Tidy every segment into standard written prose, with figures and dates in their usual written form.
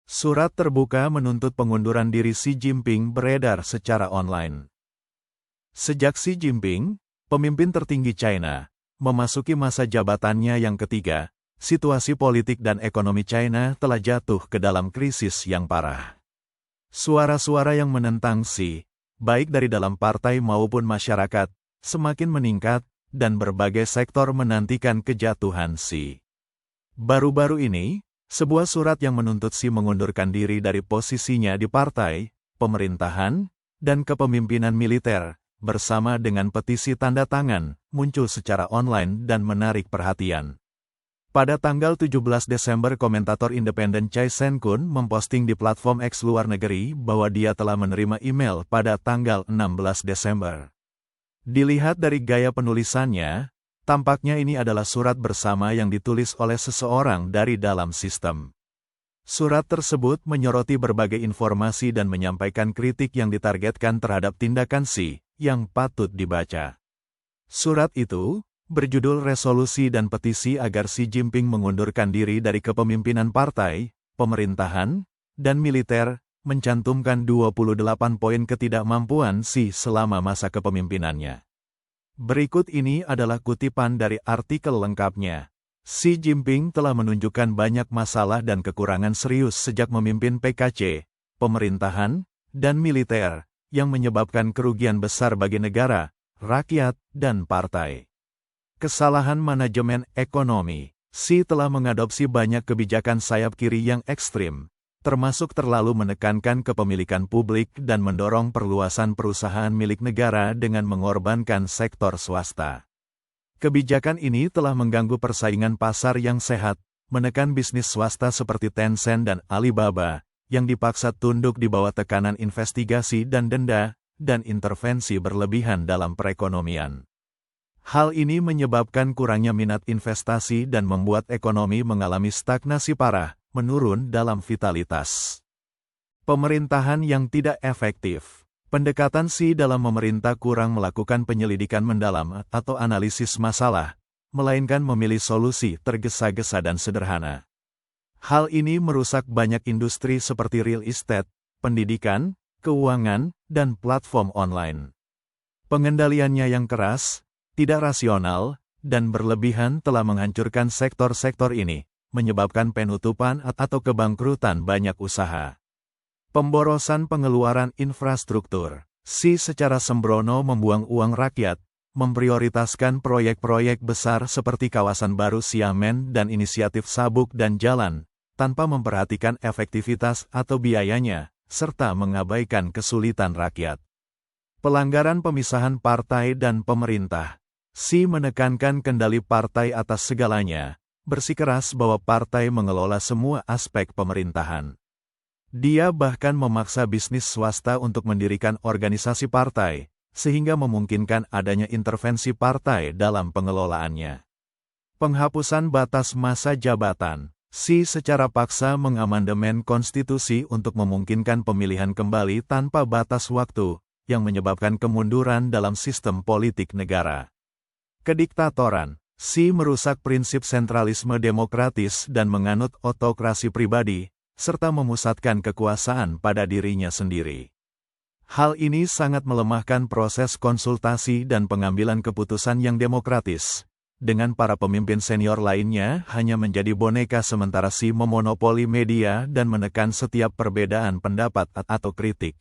Surat terbuka menuntut pengunduran diri Xi Jinping beredar secara online. Sejak Xi Jinping, pemimpin tertinggi China, memasuki masa jabatannya yang ketiga, situasi politik dan ekonomi China telah jatuh ke dalam krisis yang parah. Suara-suara yang menentang Xi, baik dari dalam partai maupun masyarakat, semakin meningkat, dan berbagai sektor menantikan kejatuhan Xi. Baru-baru ini, sebuah surat yang menuntut Xi mengundurkan diri dari posisinya di partai, pemerintahan, dan kepemimpinan militer, bersama dengan petisi tanda tangan, muncul secara online dan menarik perhatian. Pada tanggal 17 Desember komentator independen Chai Sen-kun memposting di platform X luar negeri bahwa dia telah menerima email pada tanggal 16 Desember. Dilihat dari gaya penulisannya, tampaknya ini adalah surat bersama yang ditulis oleh seseorang dari dalam sistem. Surat tersebut menyoroti berbagai informasi dan menyampaikan kritik yang ditargetkan terhadap tindakan Xi, yang patut dibaca. Surat itu berjudul resolusi dan petisi agar Xi Jinping mengundurkan diri dari kepemimpinan partai, pemerintahan, dan militer, mencantumkan 28 poin ketidakmampuan Xi selama masa kepemimpinannya. Berikut ini adalah kutipan dari artikel lengkapnya. Xi Jinping telah menunjukkan banyak masalah dan kekurangan serius sejak memimpin PKC, pemerintahan, dan militer, yang menyebabkan kerugian besar bagi negara, rakyat, dan partai. Kesalahan manajemen ekonomi. Xi telah mengadopsi banyak kebijakan sayap kiri yang ekstrim, termasuk terlalu menekankan kepemilikan publik dan mendorong perluasan perusahaan milik negara dengan mengorbankan sektor swasta. Kebijakan ini telah mengganggu persaingan pasar yang sehat, menekan bisnis swasta seperti Tencent dan Alibaba, yang dipaksa tunduk di bawah tekanan investigasi dan denda, dan intervensi berlebihan dalam perekonomian. Hal ini menyebabkan kurangnya minat investasi dan membuat ekonomi mengalami stagnasi parah, menurun dalam vitalitas. Pemerintahan yang tidak efektif. Pendekatan Xi dalam memerintah kurang melakukan penyelidikan mendalam atau analisis masalah, melainkan memilih solusi tergesa-gesa dan sederhana. Hal ini merusak banyak industri seperti real estate, pendidikan, keuangan, dan platform online. Pengendaliannya yang keras, tidak rasional, dan berlebihan telah menghancurkan sektor-sektor ini, menyebabkan penutupan atau kebangkrutan banyak usaha. Pemborosan pengeluaran infrastruktur. Xi secara sembrono membuang uang rakyat, memprioritaskan proyek-proyek besar seperti kawasan baru Xiamen dan inisiatif sabuk dan jalan, tanpa memperhatikan efektivitas atau biayanya, serta mengabaikan kesulitan rakyat. Pelanggaran pemisahan partai dan pemerintah. Xi menekankan kendali partai atas segalanya, bersikeras bahwa partai mengelola semua aspek pemerintahan. Dia bahkan memaksa bisnis swasta untuk mendirikan organisasi partai, sehingga memungkinkan adanya intervensi partai dalam pengelolaannya. Penghapusan batas masa jabatan. Xi secara paksa mengamandemen konstitusi untuk memungkinkan pemilihan kembali tanpa batas waktu, yang menyebabkan kemunduran dalam sistem politik negara. Kediktatoran. Xi merusak prinsip sentralisme demokratis dan menganut otokrasi pribadi, serta memusatkan kekuasaan pada dirinya sendiri. Hal ini sangat melemahkan proses konsultasi dan pengambilan keputusan yang demokratis. Dengan para pemimpin senior lainnya hanya menjadi boneka sementara Xi memonopoli media dan menekan setiap perbedaan pendapat atau kritik.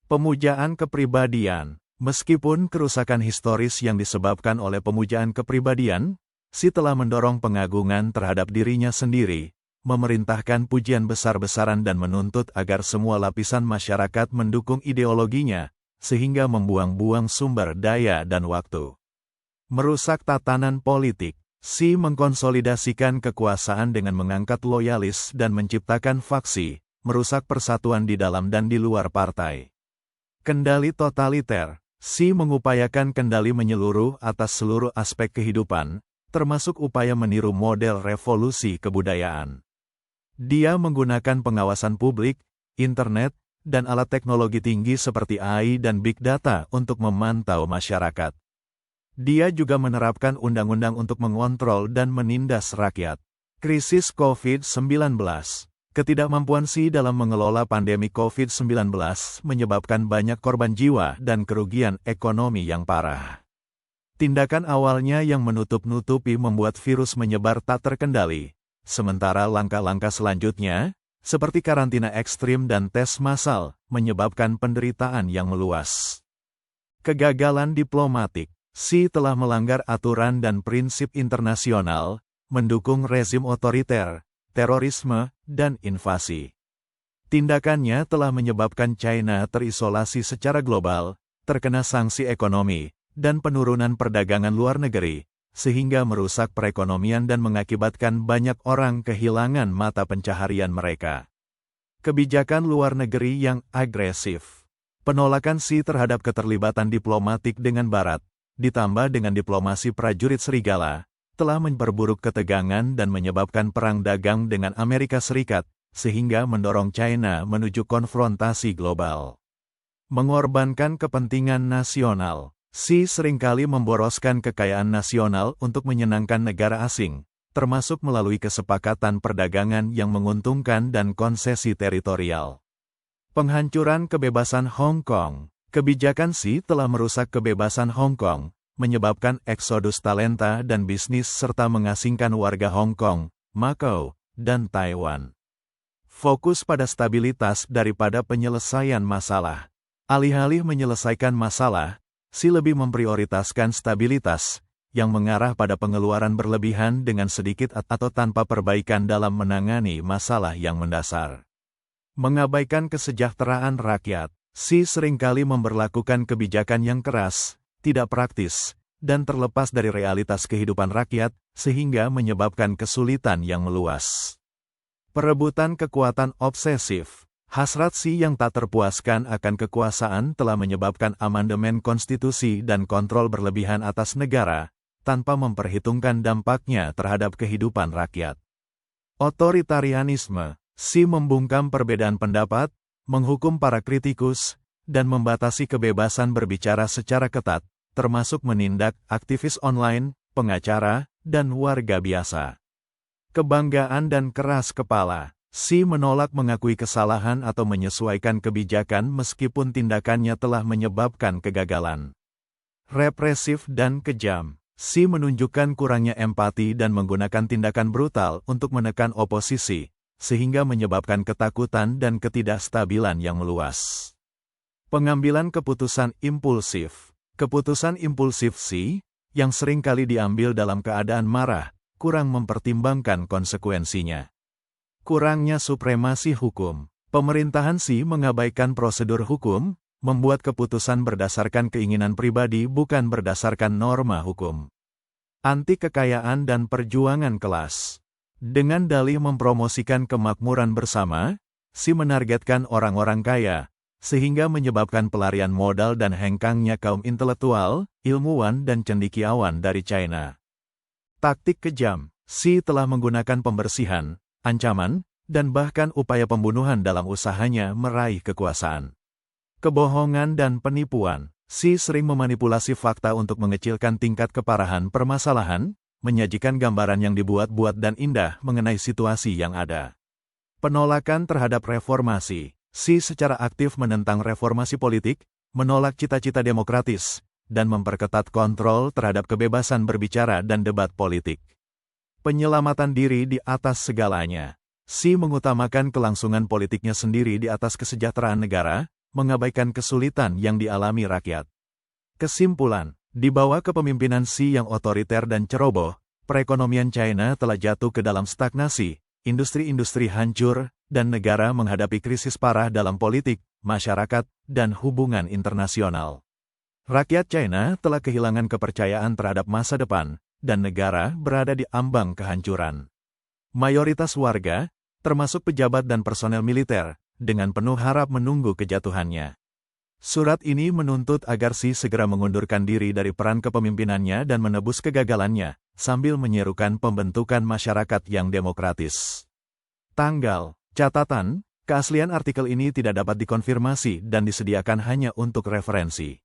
Pemujaan kepribadian. Meskipun kerusakan historis yang disebabkan oleh pemujaan kepribadian, Xi telah mendorong pengagungan terhadap dirinya sendiri, memerintahkan pujian besar-besaran dan menuntut agar semua lapisan masyarakat mendukung ideologinya, sehingga membuang-buang sumber daya dan waktu. Merusak tatanan politik. Xi mengkonsolidasikan kekuasaan dengan mengangkat loyalis dan menciptakan faksi, merusak persatuan di dalam dan di luar partai. Kendali totaliter. Xi mengupayakan kendali menyeluruh atas seluruh aspek kehidupan, termasuk upaya meniru model revolusi kebudayaan. Dia menggunakan pengawasan publik, internet, dan alat teknologi tinggi seperti AI dan Big Data untuk memantau masyarakat. Dia juga menerapkan undang-undang untuk mengontrol dan menindas rakyat. Krisis COVID-19. Ketidakmampuan Xi dalam mengelola pandemi COVID-19 menyebabkan banyak korban jiwa dan kerugian ekonomi yang parah. Tindakan awalnya yang menutup-nutupi membuat virus menyebar tak terkendali, sementara langkah-langkah selanjutnya, seperti karantina ekstrim dan tes massal, menyebabkan penderitaan yang meluas. Kegagalan diplomatik. Xi telah melanggar aturan dan prinsip internasional, mendukung rezim otoriter, terorisme, dan invasi. Tindakannya telah menyebabkan China terisolasi secara global, terkena sanksi ekonomi, dan penurunan perdagangan luar negeri, sehingga merusak perekonomian dan mengakibatkan banyak orang kehilangan mata pencaharian mereka. Kebijakan luar negeri yang agresif. Penolakan Xi terhadap keterlibatan diplomatik dengan Barat, ditambah dengan diplomasi prajurit serigala, telah memperburuk ketegangan dan menyebabkan perang dagang dengan Amerika Serikat, sehingga mendorong China menuju konfrontasi global. Mengorbankan kepentingan nasional. Xi seringkali memboroskan kekayaan nasional untuk menyenangkan negara asing, termasuk melalui kesepakatan perdagangan yang menguntungkan dan konsesi teritorial. Penghancuran kebebasan Hong Kong. Kebijakan Xi telah merusak kebebasan Hong Kong, menyebabkan eksodus talenta dan bisnis serta mengasingkan warga Hong Kong, Macau, dan Taiwan. Fokus pada stabilitas daripada penyelesaian masalah. Alih-alih menyelesaikan masalah, Xi lebih memprioritaskan stabilitas, yang mengarah pada pengeluaran berlebihan dengan sedikit atau tanpa perbaikan dalam menangani masalah yang mendasar. Mengabaikan kesejahteraan rakyat. Xi seringkali memberlakukan kebijakan yang keras, tidak praktis, dan terlepas dari realitas kehidupan rakyat, sehingga menyebabkan kesulitan yang meluas. Perebutan kekuatan obsesif. Hasrat Xi yang tak terpuaskan akan kekuasaan telah menyebabkan amandemen konstitusi dan kontrol berlebihan atas negara, tanpa memperhitungkan dampaknya terhadap kehidupan rakyat. Otoritarianisme. Xi membungkam perbedaan pendapat, menghukum para kritikus, dan membatasi kebebasan berbicara secara ketat, termasuk menindak aktivis online, pengacara, dan warga biasa. Kebanggaan dan keras kepala. Xi menolak mengakui kesalahan atau menyesuaikan kebijakan meskipun tindakannya telah menyebabkan kegagalan. Represif dan kejam. Xi menunjukkan kurangnya empati dan menggunakan tindakan brutal untuk menekan oposisi, sehingga menyebabkan ketakutan dan ketidakstabilan yang meluas. Pengambilan keputusan impulsif. Keputusan impulsif Xi, yang seringkali diambil dalam keadaan marah, kurang mempertimbangkan konsekuensinya. Kurangnya supremasi hukum. Pemerintahan Xi mengabaikan prosedur hukum, membuat keputusan berdasarkan keinginan pribadi bukan berdasarkan norma hukum. Anti kekayaan dan perjuangan kelas. Dengan dalih mempromosikan kemakmuran bersama, Xi menargetkan orang-orang kaya, sehingga menyebabkan pelarian modal dan hengkangnya kaum intelektual, ilmuwan dan cendekiawan dari China. Taktik kejam. Xi telah menggunakan pembersihan, ancaman, dan bahkan upaya pembunuhan dalam usahanya meraih kekuasaan. Kebohongan dan penipuan. Xi sering memanipulasi fakta untuk mengecilkan tingkat keparahan permasalahan, menyajikan gambaran yang dibuat-buat dan indah mengenai situasi yang ada. Penolakan terhadap reformasi. Xi secara aktif menentang reformasi politik, menolak cita-cita demokratis, dan memperketat kontrol terhadap kebebasan berbicara dan debat politik. Penyelamatan diri di atas segalanya. Xi mengutamakan kelangsungan politiknya sendiri di atas kesejahteraan negara, mengabaikan kesulitan yang dialami rakyat. Kesimpulan. Di bawah kepemimpinan Xi yang otoriter dan ceroboh, perekonomian China telah jatuh ke dalam stagnasi, industri-industri hancur, dan negara menghadapi krisis parah dalam politik, masyarakat, dan hubungan internasional. Rakyat China telah kehilangan kepercayaan terhadap masa depan, dan negara berada di ambang kehancuran. Mayoritas warga, termasuk pejabat dan personel militer, dengan penuh harap menunggu kejatuhannya. Surat ini menuntut agar Xi segera mengundurkan diri dari peran kepemimpinannya dan menebus kegagalannya, sambil menyerukan pembentukan masyarakat yang demokratis. Tanggal. Catatan, keaslian artikel ini tidak dapat dikonfirmasi dan disediakan hanya untuk referensi.